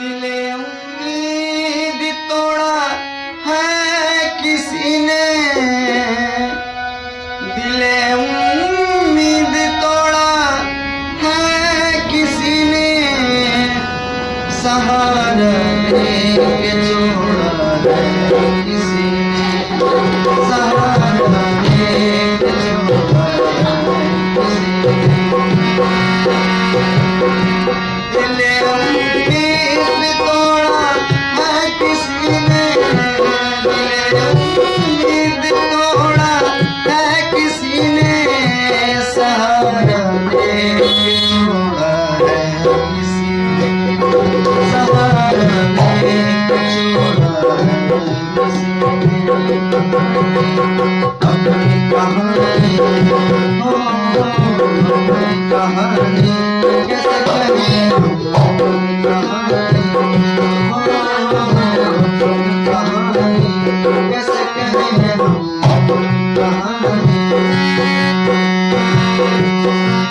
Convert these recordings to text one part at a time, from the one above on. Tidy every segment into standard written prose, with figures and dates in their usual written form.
दिले उम्मीद तोड़ा है किसी ने, दिले उम्मीद तोड़ा है किसी ने, सहारा लेके छोड़ा है किसी ने, सहारा लेके छोड़ा है किसी ने। दिले उम्मीद तोड़ा है किसी ने, दिले उम्मीद तोड़ा है किसी ने, सहारा लेके छोड़ा है किसी ने, सहारा लेके छोड़ा है किसी ने। अपनी कहानी हो, अपनी कहानी कैसे कहें, अपनी कहानी हो, अपनी कहानी कैसे कहें, अपनी कहानी।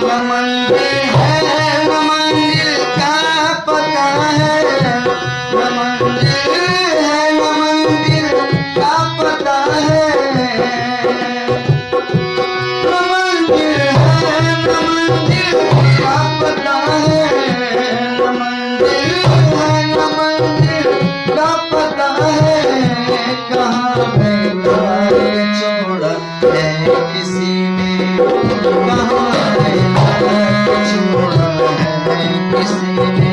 न मंदिर है न मंदिर का पता है, न मंदिर है न मंदिर का पता है, न मंदिर है न मंदिर का पता है, न मंदिर है न मंदिर का पता है। कहाँ बेकार छोड़ा है किसी ने, कहाँ बेकार छोड़ा है किसी ने।